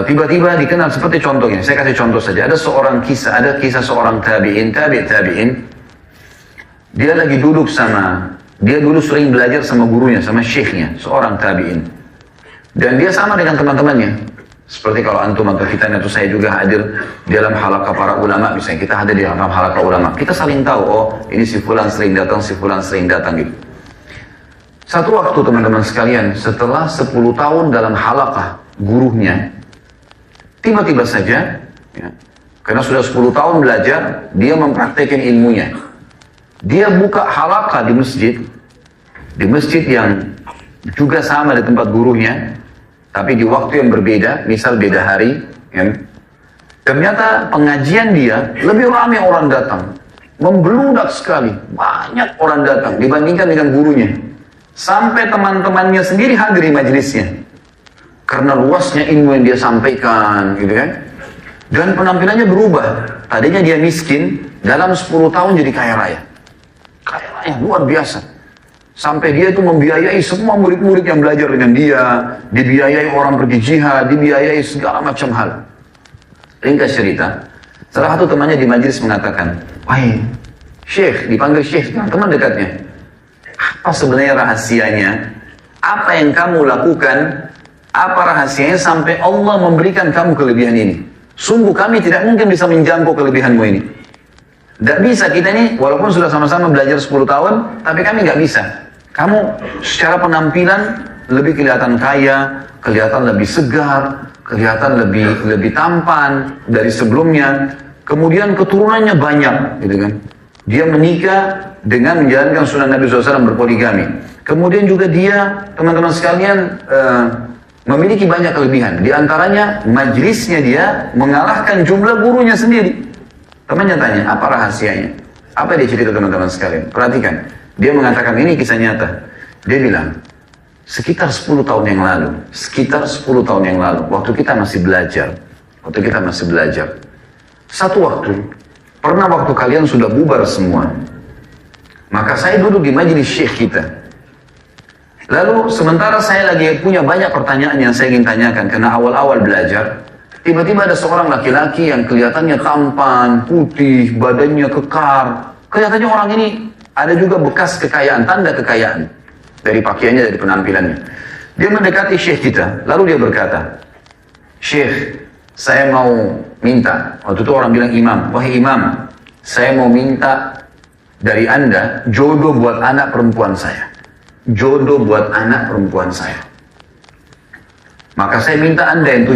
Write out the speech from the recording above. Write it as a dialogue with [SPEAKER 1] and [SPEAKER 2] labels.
[SPEAKER 1] tiba-tiba dikenal seperti contohnya. Saya kasih contoh saja. Ada kisah seorang tabi'in. Dia lagi duduk dia dulu sering belajar sama gurunya, sama syekhnya, seorang tabi'in. Dan dia sama dengan teman-temannya. Seperti kalau antum atau kita atau saya juga hadir di dalam halaqah para ulama, misalnya kita hadir di dalam halaqah ulama, kita saling tahu, oh ini si fulan sering datang, si fulan sering datang gitu. Satu waktu teman-teman sekalian, setelah 10 tahun dalam halaqah gurunya, tiba-tiba saja, ya, karena sudah 10 tahun belajar, dia mempraktekkan ilmunya. Dia buka halaqah di masjid yang juga sama di tempat gurunya, tapi di waktu yang berbeda, misal beda hari. Ya. Ternyata pengajian dia lebih ramai orang datang, membludak sekali, banyak orang datang dibandingkan dengan gurunya. Sampai teman-temannya sendiri hadir di majelisnya, karena luasnya ilmu yang dia sampaikan, gitu kan. Dan penampilannya berubah. Tadinya dia miskin, dalam 10 tahun jadi kaya raya. Kaya raya, luar biasa. Sampai dia itu membiayai semua murid-murid yang belajar dengan dia, dibiayai orang pergi jihad, dibiayai segala macam hal. Ringkas cerita, salah satu temannya di majelis mengatakan, wahai Syekh, dipanggil Syekh, teman dekatnya. Apa sebenarnya rahasianya? Apa yang kamu lakukan? Apa rahasianya sampai Allah memberikan kamu kelebihan ini? Sungguh kami tidak mungkin bisa menjangkau kelebihanmu ini. Tidak bisa kita ini, walaupun sudah sama-sama belajar 10 tahun, tapi kami nggak bisa. Kamu secara penampilan lebih kelihatan kaya, kelihatan lebih segar, kelihatan lebih tampan dari sebelumnya. Kemudian keturunannya banyak, gitu kan. Dia menikah dengan menjalankan sunnah Nabi SAW berpoligami. Kemudian juga dia, teman-teman sekalian, memiliki banyak kelebihan. Di antaranya, majelisnya dia mengalahkan jumlah gurunya sendiri. Temannya tanya, apa rahasianya? Apa dia cerita teman-teman sekalian? Perhatikan, dia mengatakan ini kisah nyata. Dia bilang, sekitar 10 tahun yang lalu, waktu kita masih belajar, satu waktu, pernah waktu kalian sudah bubar semua, maka saya duduk di majelis syekh kita. Lalu sementara saya lagi punya banyak pertanyaan yang saya ingin tanyakan, karena awal-awal belajar, tiba-tiba ada seorang laki-laki yang kelihatannya tampan, putih, badannya kekar. Kelihatannya orang ini ada juga bekas kekayaan, tanda kekayaan. Dari pakaiannya, dari penampilannya. Dia mendekati syekh kita, lalu dia berkata, Syekh, saya mau minta, waktu itu orang bilang imam, wahai imam, saya mau minta dari Anda jodoh buat anak perempuan saya. Jodoh buat anak perempuan saya. Maka saya minta Anda yang tunjuk.